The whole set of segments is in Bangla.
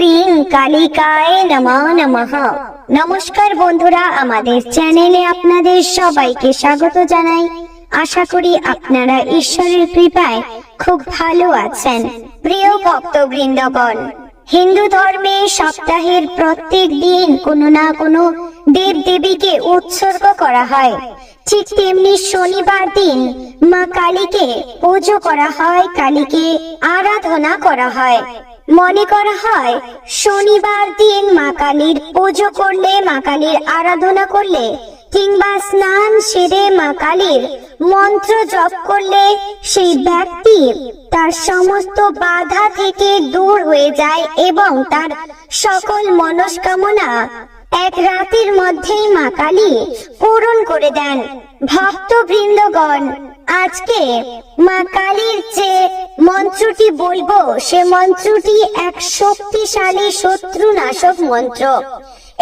ক্রিং কালিকায় নমঃ নমঃ। নমস্কার বন্ধুরা, আমাদের চ্যানেলে আপনাদের সবাইকে স্বাগত জানাই। আশা করি আপনারা ঈশ্বরের কৃপায় খুব ভালো আছেন। প্রিয় ভক্তবৃন্দগণ, হিন্দু ধর্মে সপ্তাহের প্রত্যেক দিন কোনো না কোনো দেব দেবীকে উৎসর্গ করা হয়। ঠিক তেমনি শনিবার দিন মা কালীকে পুজো করা হয়, কালীকে আরাধনা করা হয়। মনে করা হয় শনিবার দিন মা কালীর পুজো করলে, মা কালীর আরাধনা করলে কিংবা স্নান সেরে মা কালীর মন্ত্র জপ করলে সেই ব্যক্তি তার সমস্ত বাধা থেকে দূর হয়ে যায় এবং তার সকল মনস্কামনা এক রাতের মধ্যেই মা কালী পূরণ করে দেন। ভক্তবৃন্দগণ, আজকে মা কালীর যে মন্ত্রটি বলবো সে মন্ত্রটি এক শক্তিশালী শত্রুনাশক মন্ত্র।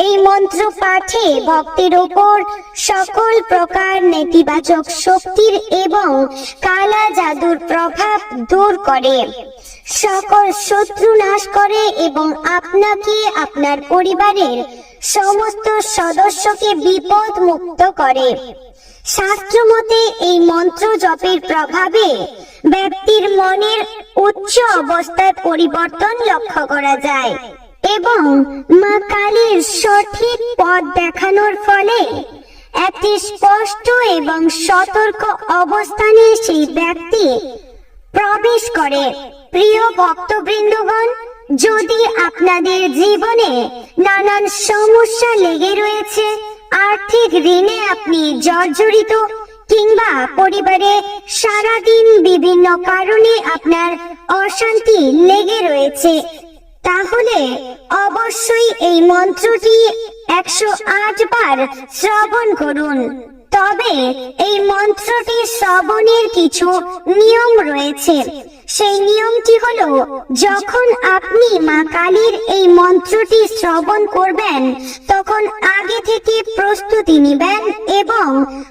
এই মন্ত্র পাঠে ভক্তের উপর সকল প্রকার নেতিবাচক শক্তির এবং কালা জাদুর প্রভাব দূর করে, সকল শত্রু নাশ করে এবং আপনাকে আপনার পরিবারের সমস্ত সদস্যকে বিপদ মুক্ত করে। শাস্ত্র মতে এই মন্ত্র জপের প্রভাবে ব্যক্তির মনের উচ্চ অবস্থায় পরিবর্তন লক্ষ্য করা যায় এবং মা কালীর সঠিক পথ দেখানোর ফলে একটি স্পষ্ট এবং সতর্ক অবস্থানে সেই ব্যক্তি প্রবেশ করে। প্রিয় ভক্তবৃন্দগণ, যদি আপনাদের জীবনে নানান সমস্যা লেগে রয়েছে, আর্থিক ঋণে আপনি জর্জরিত কিংবা পরিবারে সারাদিন বিভিন্ন কারণে আপনার অশান্তি লেগে রয়েছে, তাহলে অবশ্যই এই মন্ত্রটি 108 বার শ্রবণ করুন। তবে এই মন্ত্রটি শ্রবণের কিছু নিয়ম রয়েছে। সেই নিয়মটি হলো, যখন আপনি মা কালীর এই মন্ত্রটি শ্রবণ করবেন তখন আগে থেকে প্রস্তুতি নেবেন এবং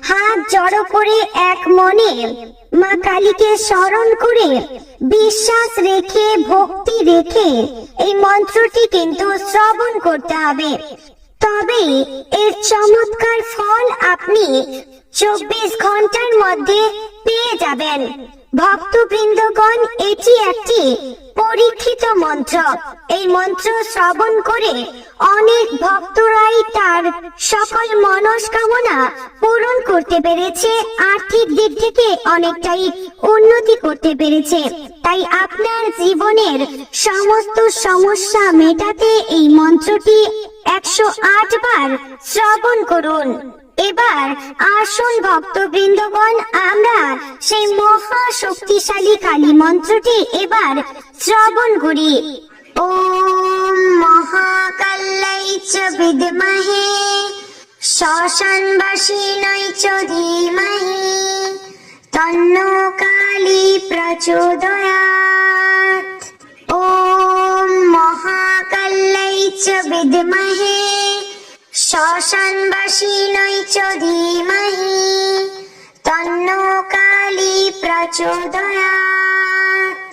হাত জড়ো করে এক মনে মা কালীকে স্মরণ করে বিশ্বাস রেখে ভক্তি রেখে এই মন্ত্রটি কিন্তু শ্রবণ করতে হবে। তবে এর চমৎকার ফল আপনি 24 ঘন্টার মধ্যে পেয়ে যাবেন। ভক্তবৃন্দগণ, এটি একটি পরীক্ষিত মন্ত্র। এই মন্ত্র শ্রবণ করে অনেক ভক্তরাই তার সকল মনস্কামনা পূরণ করতে পেরেছে, আর্থিক দিক থেকে অনেকটাই উন্নতি করতে পেরেছে। তাই আপনার জীবনের সমস্ত সমস্যা মেটাতে এই মন্ত্রটি 108 বার শ্রবণ করুন। এবার আসুন ভক্তবৃন্দগণ, আমরা সেই মহা শক্তিশালী কালী মন্ত্রটি এবার শ্রবণ করি। ওম মহাকাল্যায় চ বিদ্মহে শ্মশানবাসিন্যৈ চ ধীমহি তন্নো কালী প্রচোদয়াৎ। ওম মহাকাল্যায় চ বিদ্মহে শ্মশানবাসিন্যৈ চ ধীমহি তন্নো কালী প্রচোদয়াৎ।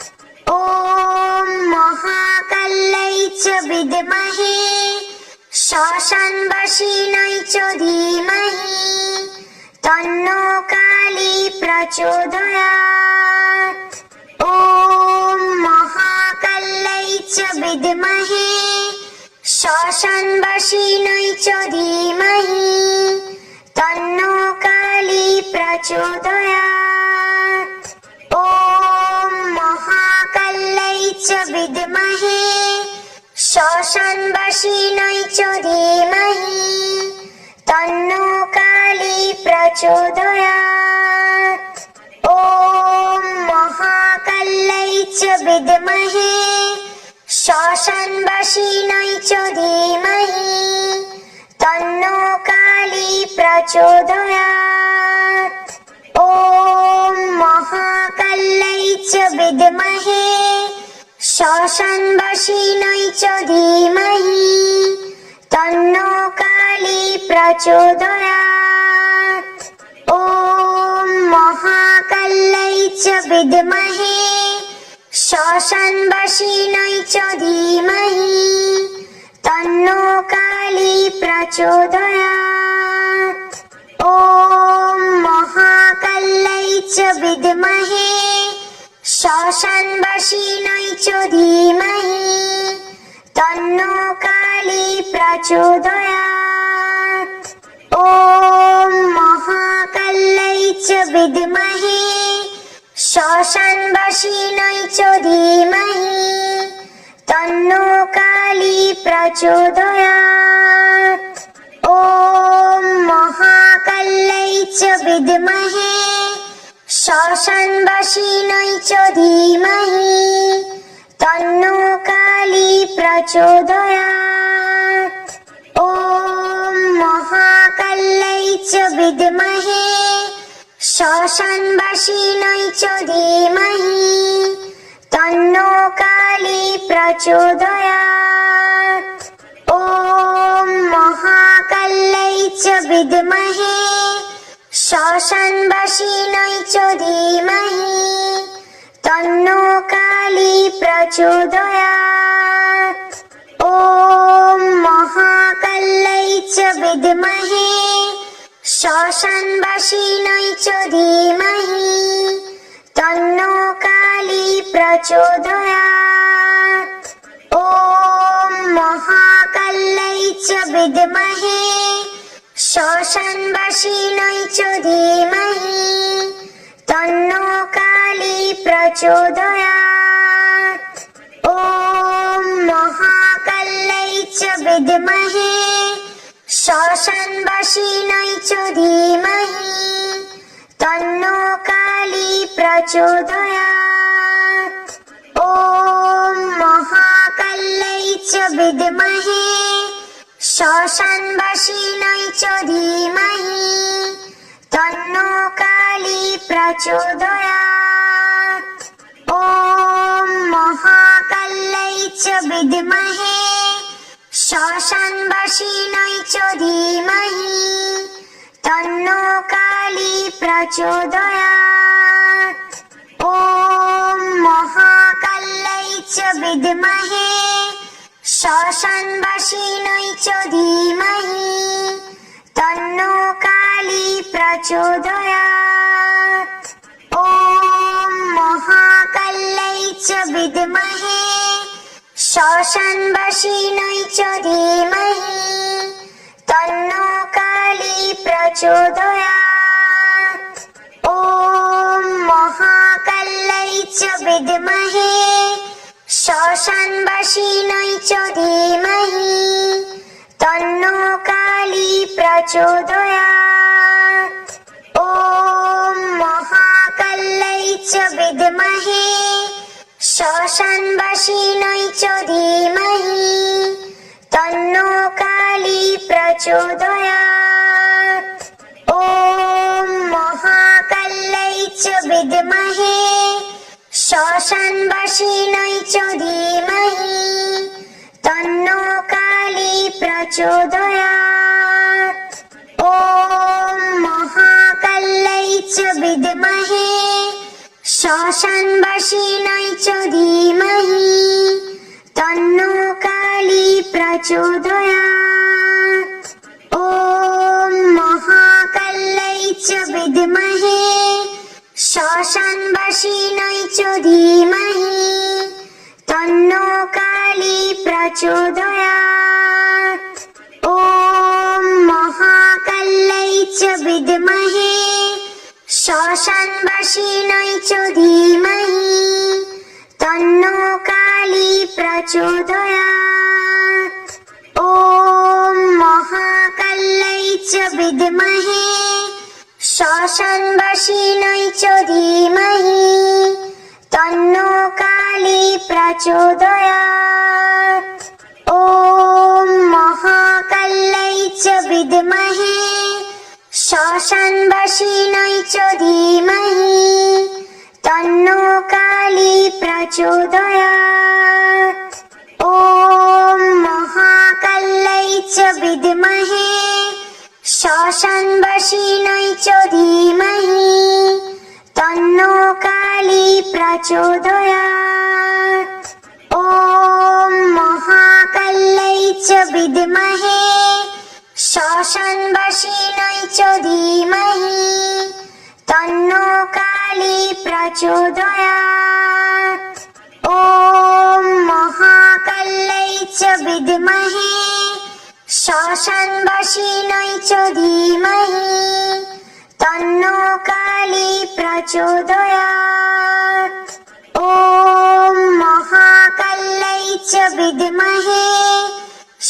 ওম মহাকাল্যায় চ বিদ্মহে শ্মশানবাসিন্যৈ চ ধীমহি তন্নো কালী প্রচোদয়াৎ। ওম মহাকাল্যায় চ বিদ্মহে শ্মশানবাসিন্যৈ চ ধীমহি তন্নো কালী প্রচোদয়াৎ। ওম মহাকাল্যায় চ বিদ্মহে শ্মশানবাসিন্যৈ চ ধীমহি তন্নো কালী প্রচোদয়াৎ। ওম মহাকাল্যায় চ বিদ্মহে শ্মশানবাসিন্যৈ চ ধীমহি তন্নো কালী প্রচোদয়াৎ। ওম মহাকাল্যায় চ বিদ্মহে শ্মশানবাসিন্যৈ চ ধীমহি তন্নো কালী প্রচোদয়াৎ। ওম মহাকাল্যায় চ বিদ্মহে শ্মশানবাসিন্যৈ চ ধীমহি प्रचोदयात् ॐ महाकाल्यै च विद्महे श्मशानवासिन्यै च धीमहि तन्नो काली प्रचोदयात् ॐ महाकाल्यै च विद्महे श्मशानवासिन्यै च धीमहि तन्नो काली प्रचोदयात् ॐ महाकाल्यै च विद्महे श्मशानवासिन्यै च धीमहि तन्नो काली प्रचोदयात् ॐ महाकाल्यै च विद्महे श्मशानवासिन्यै च धीमहि तन्नो काली प्रचोदयात् ॐ महाकाल्यै च विद्महे श्मशानवासिन्यै च धीमहि तन्नो काली प्रचोदयात् ॐ महाकाल्यै च विद्महे श्मशानवासिन्यै च धीमहि तन्नो काली प्रचोदयात् ॐ महाकाल्यै च विद्महे श्मशानवासिन्यै च धीमहि तन्नो काली प्रचोदयात् ॐ महाकाल्यै च विद्महे श्मशानवासिन्यै च धीमहि तन्नो काली प्रचोदयात् ॐ महाकाल्यै च विद्महे श्मशानवासिन्यै च धीमहि तन्नो काली प्रचोदयात् ॐ महाकाल्यै च विद्महे श्मशानवासिन्यै च धीमहि तन्नो काली प्रचोदयात् ॐ महाकाल्यै च विद्महे श्मशानवासिन्यै च धीमहि तन्नो काली प्रचोदयात् ॐ महाकाल्यै च विद्महे श्मशानवासिन्यै च धीमहि तन्नो काली प्रचोदयात् ॐ महाकाल्यै च विद्महे श्मशानवासिन्यै च धीमहि तन्नो काली प्रचोदयात् ॐ महाकाल्यै च विद्महे श्मशानवासिन्यै च धीमहि तन्नो काली प्रचोदयात् ॐ महाकाल्यै च विद्महे श्मशानवासिन्यै च धीमहि तन्नो काली प्रचोदयात् ॐ महाकाल्यै च विद्महे श्मशानवासिन्यै च धीमहि तन्नो काली प्रचोदयात् ॐ महाकाल्यै च विद्महे श्मशानवासिन्यै च धीमहि तन्नो काली प्रचोदयात् ॐ महाकाल्यै च विद्महे श्मशानवासिन्यै च धीमहि तन्नो काली प्रचोदयात् ॐ महाकाल्यै च विद्महे श्मशानवासिन्यै च धीमहि तन्नो काली प्रचोदयात् ॐ महाकाल्यै च विद्महे श्मशानवासिन्यै च धीमहि तन्नो काली प्रचोदयात् ॐ महाकाल्यै च विद्महे श्मशानवासिन्यै च धीमहि तन्नो काली प्रचोदयात् ॐ महाकाल्यै च विद्महे শ্মশানবাসিनै চ ধীমহি তন্নো কালী প্রচোদয়াৎ। ওম মহাকাল্যৈ চ বিদ্মহে শ্মশানবাসিनै চ ধীমহি তন্নো কালী প্রচোদয়াৎ। ওম মহাকাল্যৈ চ বিদ্মহে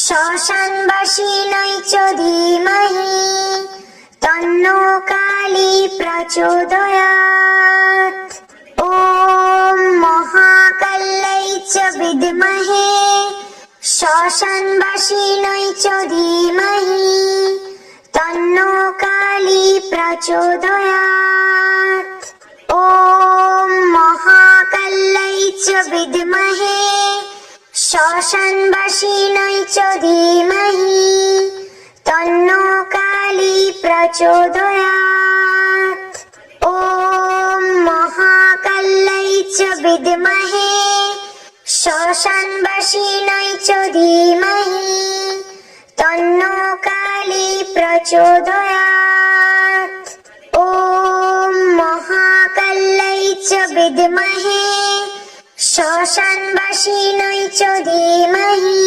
শ্মশানবাসিनै চ ধীমহি তন্নো কালী প্রচোদয়াৎ। ওম মহাকাল্যৈ চ বিদ্মহে শ্মশানবাসিनै চ ধীমহি তন্নো কালী প্রচোদয়াৎ। ওম মহাকাল্যৈ চ বিদ্মহে শ্মশানবাসিनै চ ধীমহি তন্নো কালী প্রচোদয়াৎ। ওম মহাকাল্যৈ চ বিদ্মহে শ্মশানবাসিनै চ ধীমহি তন্নো কালী প্রচোদয়াৎ। ওম মহাকাল্যৈ চ বিদ্মহে শ্মশানবাসিनै চ ধীমহি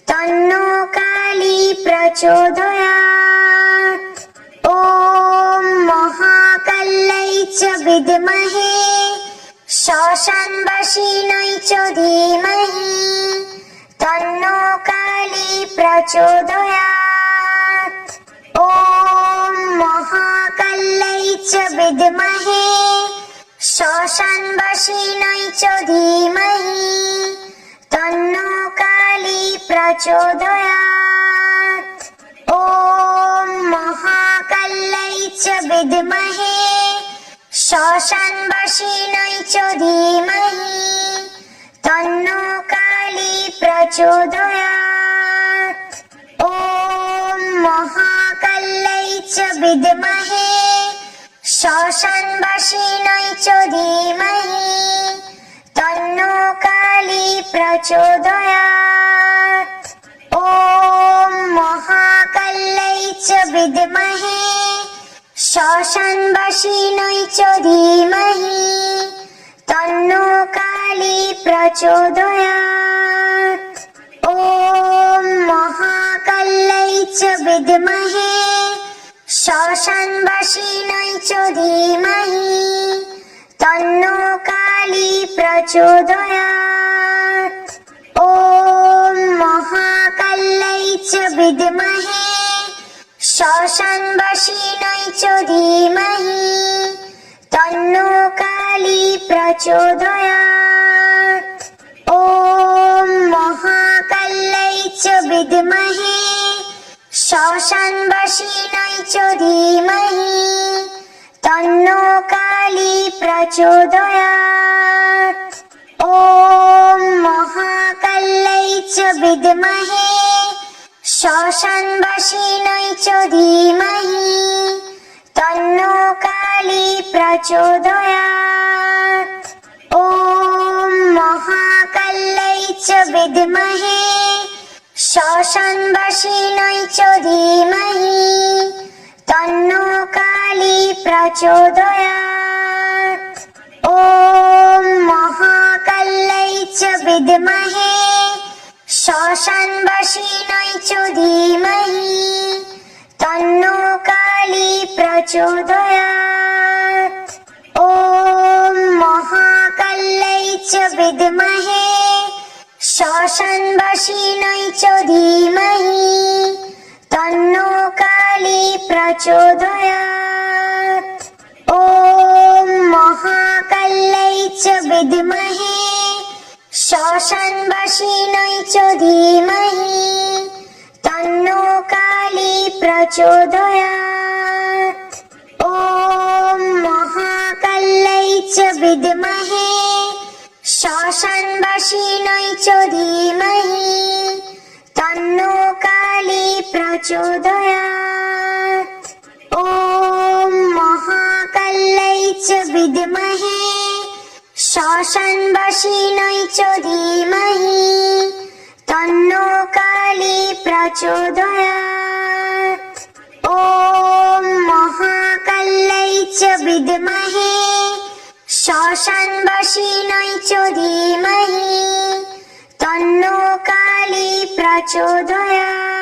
তন্নো কালী প্রচোদয়াৎ। ওম মহাকাল্যৈ চ বিদ্মহে শ্মশানবাসিनै চ ধীমহি তন্নো কালী প্রচোদয়াৎ। ওম মহাকাল্যৈ চ বিদ্মহে শ্মশানবাসিनै চ ধীমহি তন্নো কালী প্রচোদয়াৎ। ওম মহাকাল্যৈ চ বিদ্মহে শ্মশানবাসিनै চ ধীমহি তন্নো কালী প্রচোদয়াৎ। ওম মহাকাল্যৈ চ বিদ্মহে শ্মশানবাসিनै চ ধীমহি তন্নো কালী প্রচোদয়াৎ। ওম মহাকাল্যৈ চ বিদ্মহে শ্মশানবাসিनै চ ধীমহি তন্নো কালী প্রচোদয়াৎ। ওম মহাকাল্যৈ চ বিদ্মহে শ্মশানবাসিनै চ ধীমহি তন্নো কালী প্রচোদয়াৎ। ওম মহাকাল্যৈ চ বিদ্মহে শ্মশানবাসিनै চ ধীমহি তন্নো কালী প্রচোদয়াৎ। ওম মহাকাল্যৈ চ বিদ্মহে শ্মশানবাসিनै চ ধীমহি তন্নো কালী প্রচোদয়াৎ। ওম মহাকাল্যৈ চ বিদ্মহে শ্মশানবাসিनै চ ধীমহি তন্নো কালী প্রচোদয়াৎ। ওম মহাকাল্যৈ চ বিদ্মহে শ্মশানবাসিनै চ ধীমহি তন্নো কালী প্রচোদয়াৎ। ওম মহাকাল্যৈ চ বিদ্মহে শ্মশানবাসিनै চ ধীমহি তন্নো কালী প্রচোদয়াৎ। ওম মহাকাল্যৈ চ বিদ্মহে শ্মশানবাসিनै চ ধীমহি তন্নো কালী প্রচোদয়াৎ। ওম মহাকাল্যৈ চ বিদ্মহে শ্মশানবাসিनै চ ধীমহি তন্নো কালী প্রচোদয়াৎ। ওম মহাকাল্যৈ চ বিদ্মহে শ্মশানবাসিनै চ ধীমহি তন্নো কালী প্রচোদয়াৎ। ওম মহাকাল্যৈ চ বিদ্মহে শ্মশানবাসিनै চ ধীমহি তন্নো কালী প্রচোদয়াৎ। च विद्महे श्मशानवासिनै च धीमहि तन्नो काली प्रचोदयात्।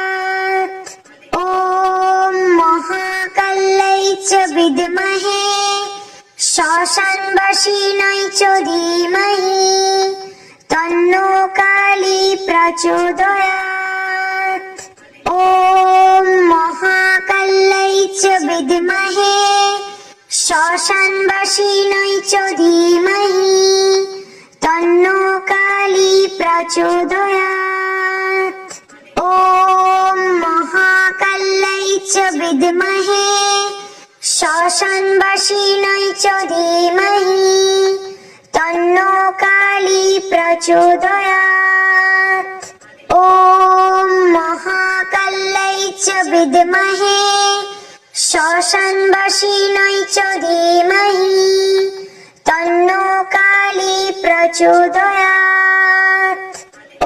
ॐ महाकाल्यै च विद्महे श्मशानवासिनै च धीमहि तन्नो काली प्रचोदयात्। ॐ महाकाल्यै च विद्महे श्मशानवासिनै च धीमहि तन्नो काली प्रचोदयात्। ॐ महाकाल्यै च विद्महे श्मशानवासिनै च धीमहि तन्नो काली प्रचोदयात्। ॐ महाकाल्यै च विद्महे श्मशानवासिनै च धीमहि तन्नो काली प्रचोदयात्। ॐ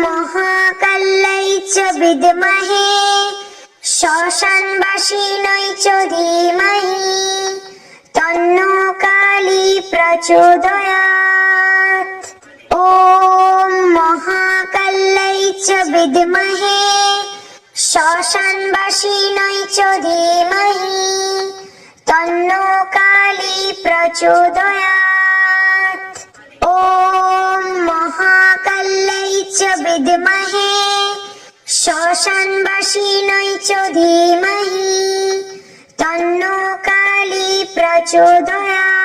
महाकाल्यै च विद्महे श्मशानवासिनै च धीमहि तन्नो काली प्रचोदयात्। ॐ महाकाल्यै च विद्महे श्मशानवासिनै च धीमहि तन्नो काली प्रचोदयात्। ॐ महाकाल्यै च विद्महे श्मशानवासिनै च धीमहि तन्नो काली प्रचोदयात्।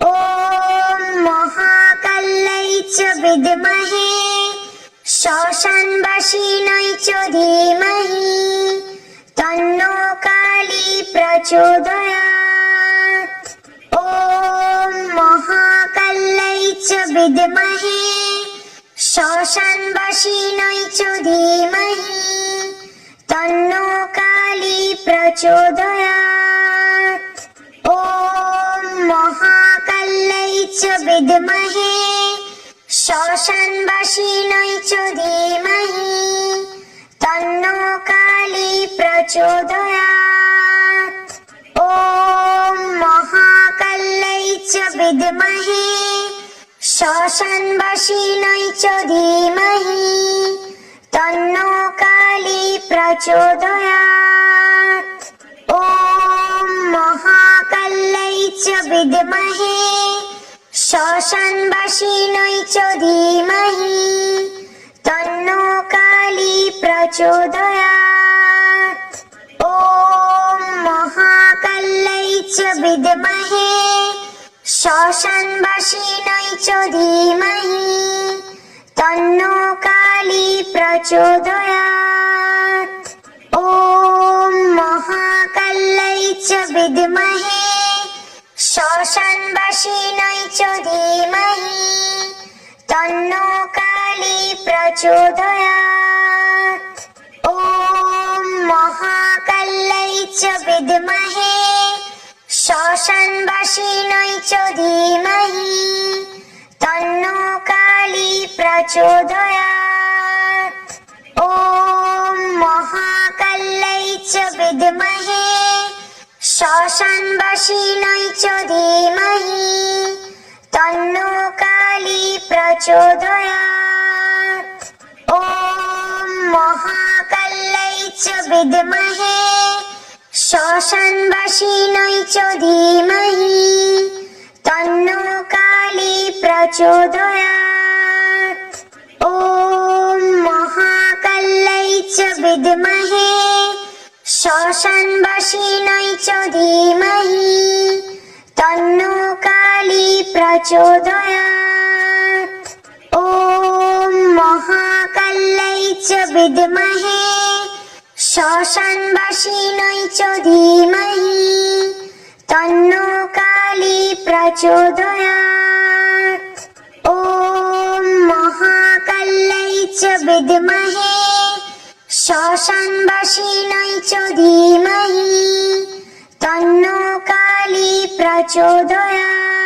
ॐ महाकाल्यै च विद्महे श्मशानवासिनै च धीमहि तन्नो काली प्रचोदयात्। ॐ महाकाल्यै च विद्महे श्मशानवासिनै च धीमहि तन्नो काली प्रचोदयात्। ॐ महाकाल्यै च विद्महे श्मशानवासिनै च धीमहि तन्नो काली प्रचोदयात्। ॐ महाकाल्यै च विद्महे श्मशानवासिनै च धीमहि तन्नो काली प्रचोदयात्। ॐ महाकाल्यै च विद्महे श्मशानवासिनै च धीमहि तन्नो काली प्रचोदयात्। ॐ महाकाल्यै च विद्महे श्मशानवासिनै च धीमहि तन्नो काली प्रचोदयात्। ॐ महाकाल्यै च विद्महे श्मशानवासिनै च धीमहि तन्नो काली प्रचोदयात्। ॐ महाकाल्यै च विद्महे श्मशानवासिनै च धीमहि तन्नो काली प्रचोदयात्। ॐ महाकाल्यै च विद्महे श्मशानवासिनै च धीमहि तन्नो काली प्रचोदयात्। ॐ महाकाल्यै च विद्महे श्मशानवासिनै च धीमहि तन्नो काली प्रचोदयात्। ॐ महाकाल्यै च विद्महे श्मशानवासिनै च धीमहि तन्नो काली प्रचोदयात्। ॐ महाकाल्यै च विद्महे श्मशानवासिनै च धीमहि तन्नो काली प्रचोदयात्। ॐ महाकाल्यै च विद्महे श्मशानवासिनै च धीमहि तन्नो काली प्रचोदयात्।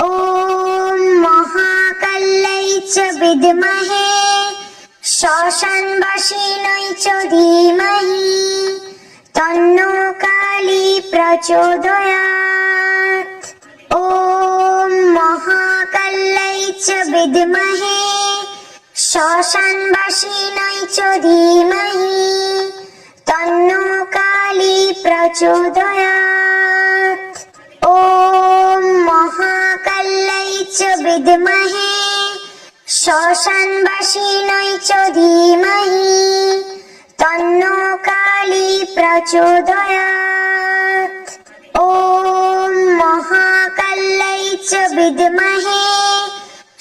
ॐ महाकाल्यै च विद्महे श्मशानवासिनै च धीमहि तन्नो काली प्रचोदयात्। ॐ महाकाल्यै च विद्महे श्मशानवासिन्यै च धीमहि तन्नो काली प्रचोदयात्। ॐ महाकाल्यै च विद्महे श्मशानवासिन्यै च धीमहि तन्नो काली प्रचोदयात्। ॐ महाकाल्यै च विद्महे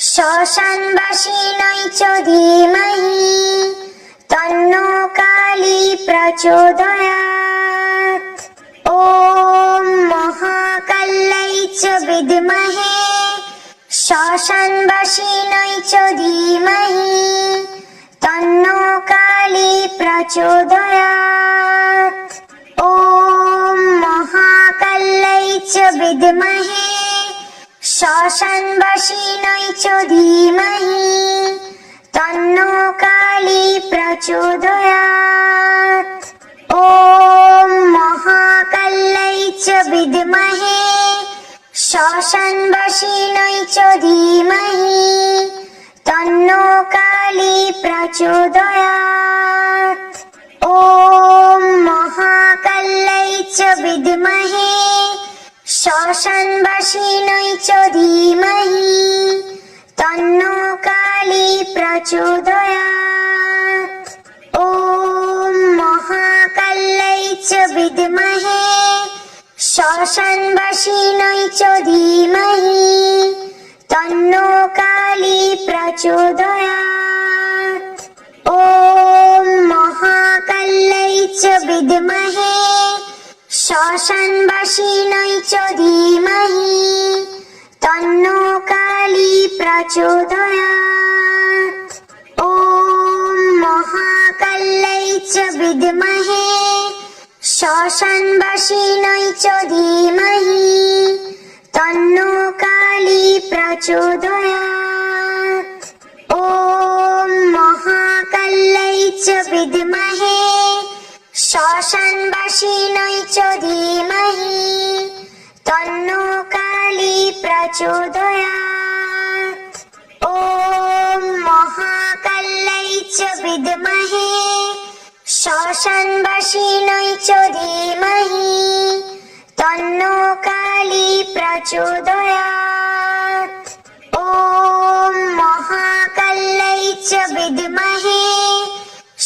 श्मशानवासिन्यै च धीमहि तन्नो काली प्रचोदयात्। ॐ महाकाल्यै च विद्महे श्मशानवासिन्यै च धीमहि तन्नो काली प्रचोदयात्। ॐ महाकाल्यै च विद्महे श्मशानवासिन्यै च धीमहि तन्नो काली प्रचोदयात्। ॐ महाकाल्यै च विद्महे श्मशानवासिन्यै च धीमहि तन्नो काली प्रचोदयात्। ॐ महाकाल्यै च विद्महे श्मशानवासिन्यै च धीमहि तन्नो काली प्रचोदयात्। ॐ महाकाल्यै च विद्महे श्मशानवासिन्यै च धीमहि तन्नो काली प्रचोदयात्। ॐ महाकाल्यै च विद्महे श्मशानवासिन्यै च धीमहि तन्नो काली प्रचोदयात्। ॐ महाकाल्यै च विद्महे श्मशानवासिन्यै च धीमहि तन्नो काली प्रचोदयात्। ॐ महाकाल्यै च विद्महे श्मशानवासिन्यै च धीमहि तन्नो काली प्रचोदयात्। ॐ महाकाल्यै च विद्महे श्मशानवासिन्यै च धीमहि तन्नो काली प्रचोदयात्। ॐ महाकाल्यै च विद्महे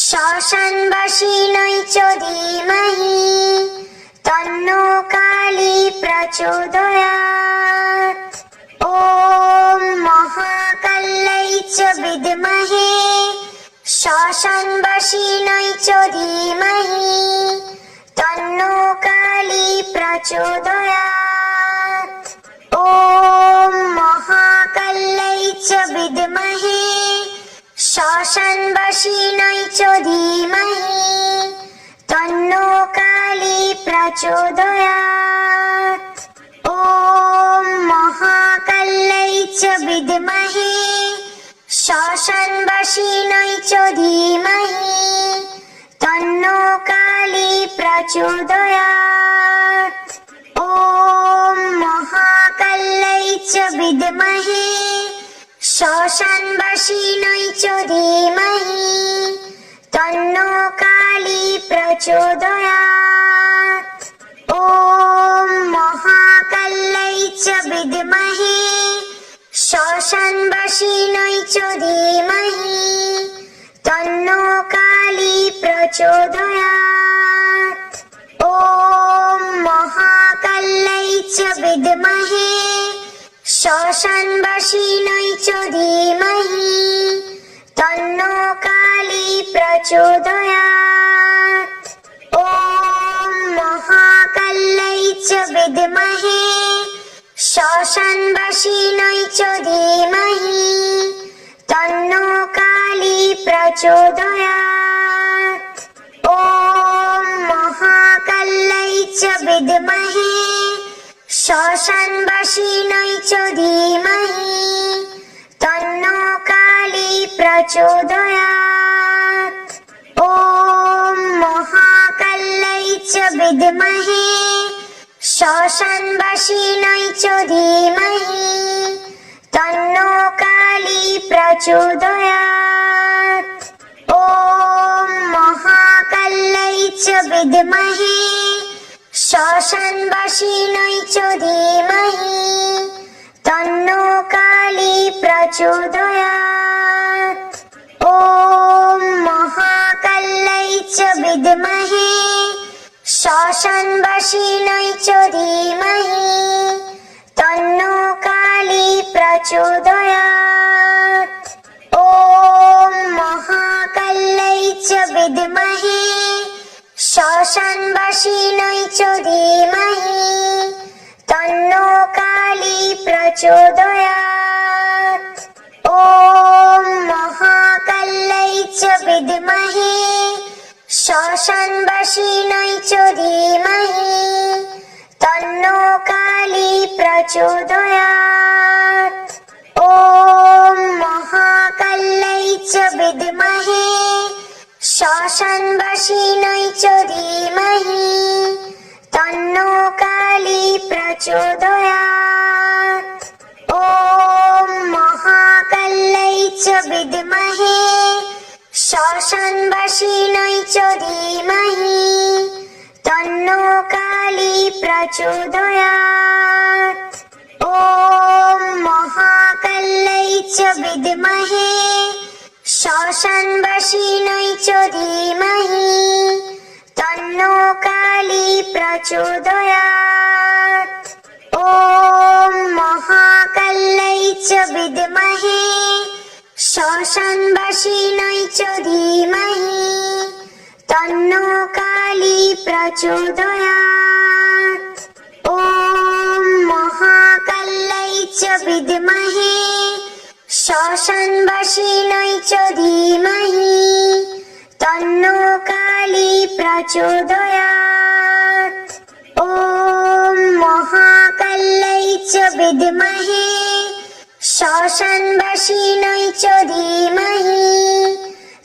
श्मशानवासिन्यै च धीमहि तन्नो काली प्रचोदयात्। ॐ महाकाल्यै च विद्महे श्मशानवासिन्यै च धीमहि तन्नो काली प्रचोदयात्। ॐ महाकाल्यै च विद्महे श्मशानवासिन्यै च धीमहि तन्नो काली प्रचोदयात्। ॐ महाकाल्यै च विद्महे श्मशानवासिन्यै च धीमहि तन्नो काली प्रचोदयात्। ॐ महाकाल्यै च विद्महे श्मशानवासिन्यै च धीमहि तन्नो काली प्रचोदयात्। ॐ महाकाल्यै च विद्महे श्मशानवासिन्यै च धीमहि तन्नो काली प्रचोदयात्। ॐ महाकाल्यै च विद्महे श्मशानवासिन्यै च धीमहि तन्नो काली प्रचोदयात्। ॐ महाकाल्यै च विद्महे श्मशानवासिन्यै च धीमहि तन्नो काली प्रचोदयात्। ॐ महाकाल्यै च विद्महे श्मशानवासिन्यै च धीमहि तन्नो काली प्रचोदयात्। ॐ महाकाल्यै च विद्महे শ্মশানবাসিন্যৈ চ ধীমহি তন্নো কালী প্রচোদয়াৎ। ওম মহাকাল্যৈ চ বিদ্মহে শ্মশানবাসিন্যৈ চ ধীমহি তন্নো কালী প্রচোদয়াৎ। ওম মহাকাল্যৈ চ বিদ্মহে শ্মশানবাসিন্যৈ চ ধীমহি তন্নো কালী প্রচোদয়াৎ। ওম মহাকাল্যৈ চ বিদ্মহে শ্মশানবাসিন্যৈ চ ধীমহি তন্নো কালী প্রচোদয়াৎ। ওম মহাকাল্যৈ চ বিদ্মহে শ্মশানবাসিন্যৈ চ ধীমহি তন্নো কালী প্রচোদয়াৎ। ওম মহাকাল্যৈ চ বিদ্মহে শ্মশানবাসিন্যৈ চ ধীমহি তন্নো কালী প্রচোদয়াৎ। ওম মহাকাল্যৈ চ বিদ্মহে শ্মশানবাসিন্যৈ চ ধীমহি তন্নো কালী প্রচোদয়াৎ। ওম মহাকাল্যৈ চ বিদ্মহে শ্মশানবাসিন্যৈ চ ধীমহি তন্নো কালী প্রচোদয়াৎ। ওম মহাকাল্যৈ চ বিদ্মহে শ্মশানবাসিন্যৈ চ ধীমহি তন্নো কালী প্রচোদয়াৎ। ওম মহাকাল্যৈ চ বিদ্মহে শ্মশানবাসিন্যৈ চ ধীমহি তন্নো কালী প্রচোদয়াৎ। ওম মহাকাল্যৈ চ বিদ্মহে শ্মশানবাসিন্যৈ চ ধীমহি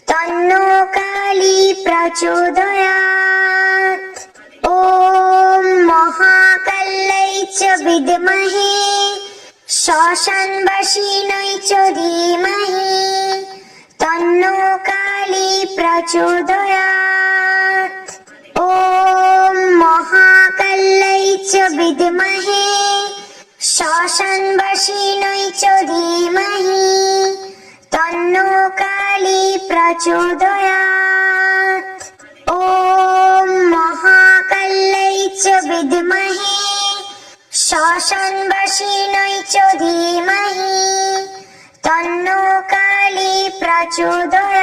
তন্নো কালী প্রচোদয়াৎ। ওম মহাকাল্যৈ চ বিদ্মহে শ্মশানবাসিন্যৈ চ ধীমহি তন্নো কালী প্রচোদয়াৎ। ওম মহাকাল্যৈ চ বিদ্মহে শ্মশানবাসিন্যৈ চ ধীমহি তন্নো কালী প্রচোদয়াৎ। ওম মহাকাল্যৈ চ বিদ্মহে শ্মশানবাসিন্যৈ চ ধীমহি তন্নো কালী প্রচোদয়াৎ।